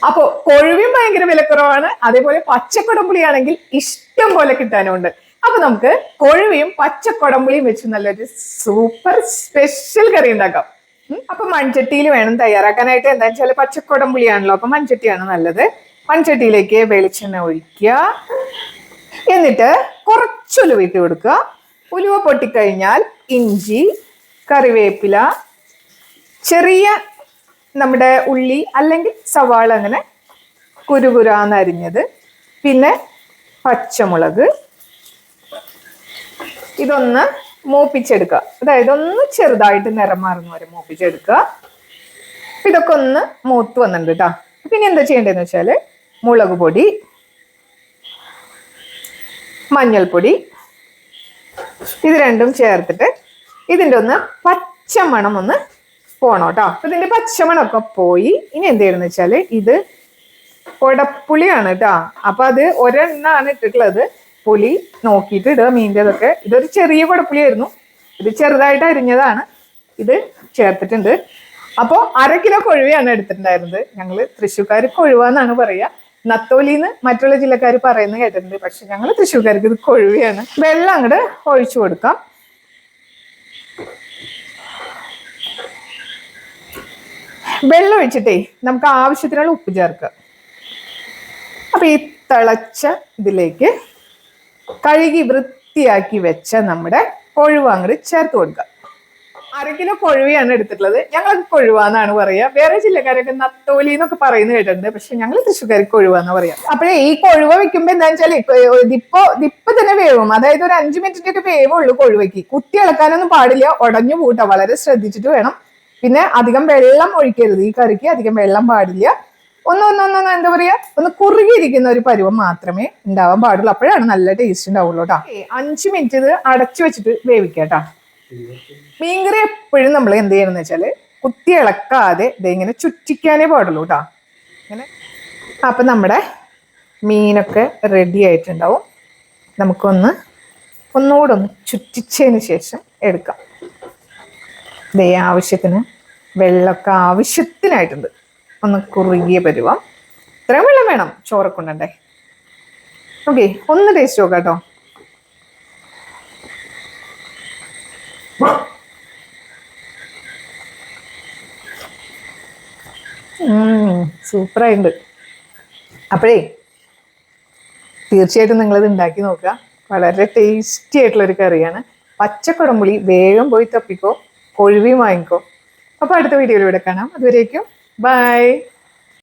അപ്പൊ കൊഴുവിയും ഭയങ്കര വിലക്കുറവാണ്. അതേപോലെ പച്ചക്കൊടംപുളിയാണെങ്കിൽ ഇഷ്ടം പോലെ കിട്ടാനുണ്ട്. അപ്പൊ നമുക്ക് കൊഴുവിയും പച്ചക്കൊടംപുളിയും വെച്ച് നല്ലൊരു സൂപ്പർ സ്പെഷ്യൽ കറി ഉണ്ടാക്കാം. അപ്പൊ മൺചട്ടിയിൽ വേണം തയ്യാറാക്കാനായിട്ട്. എന്താ വെച്ചാൽ പച്ചക്കൊടംപുളിയാണല്ലോ, അപ്പൊ മൺചട്ടിയാണ് നല്ലത്. മൺചട്ടിയിലേക്ക് വെളിച്ചെണ്ണ ഒഴിക്കുക. എന്നിട്ട് കുറച്ച് ഉലുവ ഇട്ട് കൊടുക്കുക. ഉലുവ പൊട്ടിക്കഴിഞ്ഞാൽ ഇഞ്ചി, കറിവേപ്പില, ചെറിയ നമ്മുടെ ഉള്ളി അല്ലെങ്കിൽ സവാള അങ്ങനെ കുരുകുരാന്നരിഞ്ഞത്, പിന്നെ പച്ചമുളക്, ഇതൊന്ന് മൂപ്പിച്ചെടുക്കുക. അതായത് ഒന്ന് ചെറുതായിട്ട് നിറം മാറുന്ന വരെ മൂപ്പിച്ചെടുക്കുക. ഇതൊക്കെ ഒന്ന് മൂത്ത് വന്നിട്ടുണ്ട് കേട്ടോ. പിന്നെ എന്താ ചെയ്യേണ്ടതെന്ന് വെച്ചാല് മുളക് പൊടി, മഞ്ഞൾപ്പൊടി, ഇത് രണ്ടും ചേർത്തിട്ട് ഇതിൻ്റെ ഒന്ന് പച്ചമണം ഒന്ന് പോണം കേട്ടോ. അപ്പൊ ഇതിന്റെ പച്ചമണമൊക്കെ പോയി. ഇനി എന്ത് ചെയ്യണമെന്ന് വെച്ചാല് ഇത് കൊടപ്പുളിയാണ് കേട്ടോ. അപ്പൊ അത് ഒരെണ്ണാണ് ഇട്ടിട്ടുള്ളത്. പുളി നോക്കിയിട്ട് ഇടുക. മീൻ്റെതൊക്കെ ഇതൊരു ചെറിയ കൊടപ്പുളിയായിരുന്നു, ഇത് ചെറുതായിട്ട് അരിഞ്ഞതാണ്, ഇത് ചേർത്തിട്ടുണ്ട്. അപ്പോൾ 1/2 കിലോ കൊഴുവയാണ് എടുത്തിട്ടുണ്ടായിരുന്നത്. ഞങ്ങള് തൃശ്ശൂർക്കാർ കൊഴുവാന്നാണ് പറയുക. നത്തോലിന്ന് മറ്റുള്ള ജില്ലക്കാർ പറയുന്നത് കേട്ടിട്ടുണ്ട്. പക്ഷെ ഞങ്ങൾ തൃശ്ശൂർക്കാർക്ക് ഇത് കൊഴുവയാണ്. വെള്ളം അങ്ങോട്ട് ഒഴിച്ചു കൊടുക്കാം. വെള്ളം ഒഴിച്ചിട്ടേ നമുക്ക് ആവശ്യത്തിനുള്ള ഉപ്പ് ചേർക്കുക. അപ്പൊ ഈ തിളച്ച ഇതിലേക്ക് കഴുകി വൃത്തിയാക്കി വെച്ച നമ്മുടെ കൊഴുവ അങ്ങോട്ട് ചേർത്ത് കൊടുക്കുക. 1/2 കിലോ കൊഴുവയാണ് എടുത്തിട്ടുള്ളത്. ഞങ്ങൾക്ക് കൊഴുവാന്നാണ് പറയുക. വേറെ ജില്ലക്കാരൊക്കെ നത്തോലി എന്നൊക്കെ പറയുന്നത് കേട്ടിട്ടുണ്ട്. പക്ഷെ ഞങ്ങൾ തൃശ്ശൂർക്കാർക്ക് കൊഴുവാന്ന് പറയാം. അപ്പോഴേ ഈ കൊഴുവ വെക്കുമ്പോ എന്താ വെച്ചാൽ ദിപ്പ തന്നെ വേവും. അതായത് ഒരു 5 മിനിറ്റിന്റെ വേവുള്ളൂ കൊഴുവയ്ക്ക്. കുത്തി ഇളക്കാനൊന്നും പാടില്ല, ഉടഞ്ഞു പൂട്ടാ. വളരെ ശ്രദ്ധിച്ചിട്ട് വേണം. പിന്നെ അധികം വെള്ളം ഒഴിക്കരുത്. ഈ കറിക്ക് അധികം വെള്ളം പാടില്ല. എന്താ പറയാ, ഒന്ന് കുറുകിയിരിക്കുന്ന ഒരു പരുവം മാത്രമേ ഉണ്ടാവാൻ പാടുള്ളൂ. അപ്പോഴാണ് നല്ല ടേസ്റ്റ് ഉണ്ടാവുള്ളൂ കേട്ടോ. 5 മിനിറ്റ് ഇത് അടച്ചു വെച്ചിട്ട് വേവിക്കാട്ടോ. മീൻകറി എപ്പോഴും നമ്മൾ എന്ത് ചെയ്യണമെന്ന് വെച്ചാല് കുത്തി ഇളക്കാതെ ഇങ്ങനെ ചുറ്റിക്കാനേ പാടുള്ളൂ കേട്ടോ. അങ്ങനെ അപ്പൊ നമ്മുടെ മീനൊക്കെ റെഡി ആയിട്ടുണ്ടാവും. ഒന്നുകൂടെ ഒന്ന് ചുറ്റിച്ചതിന് ശേഷം എടുക്കാം. ആവശ്യത്തിന് വെള്ളമൊക്കെ ആവശ്യത്തിനായിട്ടുണ്ട്. ഒന്ന് കുറുകിയ പരുവം. ഇത്രയും വെള്ളം വേണം, ചോറൊക്കെ ഉണ്ടേ. ഓക്കെ, ഒന്ന് ടേസ്റ്റ് നോക്കാം കേട്ടോ. സൂപ്പറായിട്ടുണ്ട്. അപ്പോഴേ തീർച്ചയായിട്ടും നിങ്ങളിത് ഉണ്ടാക്കി നോക്കുക. വളരെ ടേസ്റ്റി ആയിട്ടുള്ളൊരു കറിയാണ്. പച്ചക്കൊടംപുളി വേഗം പോയി തപ്പിക്കോ, കൊഴുവിയും വാങ്ങിക്കോ. അപ്പൊ അടുത്ത വീഡിയോയിലൂടെ കാണാം. അതുവരേക്കും ബൈ.